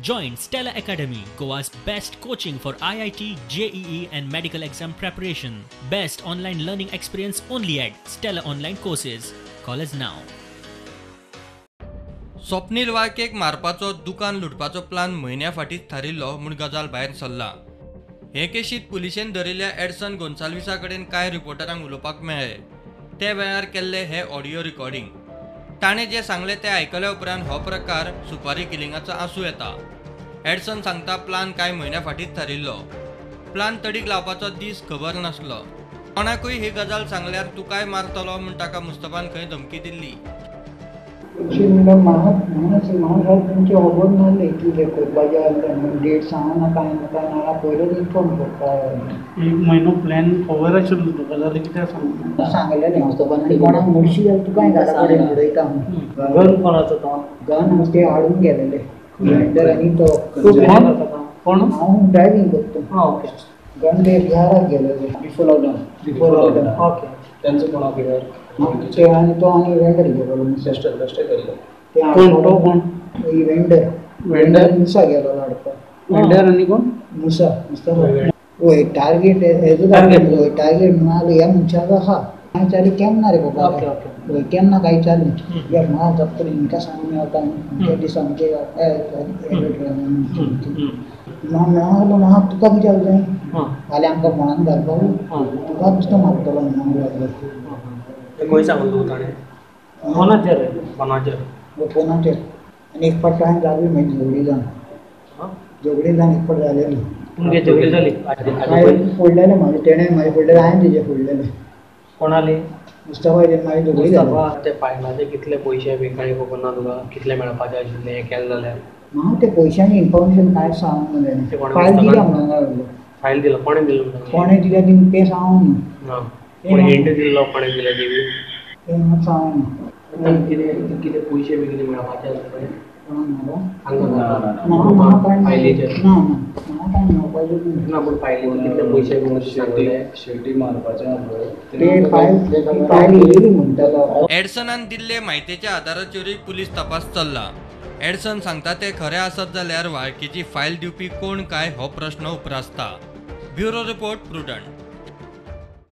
Join Stella Academy, Goa's best coaching for IIT, JEE and medical exam preparation. Best online learning experience only at Stella Online Courses. Call us now. Swapnil वाळकेक मारपाचो दुकान लुटपाचो plan म्हयन्या फाटींच थारिल्लो म्हूण गजाल भायर सरला। हे केशीत पुलिशेन धरिल्ल्या Edson गोन्साल्विसा कडेन कांय रिपोर्टरांक उलोवपाक मेळ्ळे। ते वेळार केल्ले हे ऑडियो रिकॉर्डिंग। ताणें जे सांगले ते आयकल्या उपरांत हो प्रकार सुपारी किलिंगाचो आसूं येता। एडसन सांगता प्लान कांय म्हयन्या फाटींच थारिल्लो। प्लान तडीक लावपाचो दीस खबर नासलो। कोणाकूय ही गजाल सांगल्यार तुकाय मारतलो म्हूण ताका मुस्तफान खंय धमकी दिल्ली। तुमचे खबर नासले कितें करपाचें डेट सांगना कांय ना पयलींच इन्फॉर्म करता। एक म्हयनो प्लॅन खबर आशिल्लो तुका जाल्यार कित्याक सांगना सांगलेलें मुस्तफान आनी कोणाक म्हणशी जाल्यार तुकाय घरा कडेन उडयता। गन कोणाचो तो गन ते हाडून गेलेले वेंडर आनी तो कोण हांव ड्रायव्हिंग करता। ओके गन ते बिहाराक गेलेले बिफोर लॉकडावन ओके त्यांचं कोणा बिहार ते आनी तो आनी वेंडर गेलो बेस्ट केल्लो कोण तो कोण वेंडर मुसा गेलो लाडको वेंडर आनी कोण मुसा मुस्तफा टार्गेट हेजो टार्गेट म्हणालो ह्या मनशाचो आहा हांवें चाली केन्ना रे बाबा केन्ना काय चाली या म्हाका जप्त हिंका सांगून येता त्या दिसा आमचे म्हणालो म्हाका तुका विचार जाय फाल्यां आमकां फोनान घालपाक तुका बेश्टो मारतलो म्हणून लागलो। खंय सांगलो ताणें कोणाचेर फोनाचेर आनी एक फावट हांवें जाली मागीर झगडी जावन एक फावट जालेली तुमगे झगडी जाली हांवें फोडलेलें म्हाजें तेणें म्हाजें फोडलेलें हांवें तेजें फोडलेलें कोणाली मुस्तफा मागीर झगडी जाली। ते फायलाचे कितले पयशे बी कांय खबर ना तुका कितले मेळपाचे आशिल्ले हें केलें जाल्यार म्हाका ते पयशांनी इन्फॉर्मेशन कांय सांगूंक ना फायल दिल्या म्हणून फायल दिलो कोणें दिलो कोणें दिल्या ती तें सांगूंक ना कोण हिंट दिल्लो कोणें दिले ती तें म्हाका सांगूंक ना कितें कितें पयशे बी कितें मेळपाचे आसले पूण फायलीचे कितले पयशे बी शेवटी मारपाचे एडसनान दिल्ले म्हायतेच्या आदाराचेरूय पुलीस तपास चल्ला। एडसन सांगता ते खरे आसत जाल्यार वाळकीची फायल दिवपी कोण काय हो प्रश्न उपरासता। Bureau report prudent.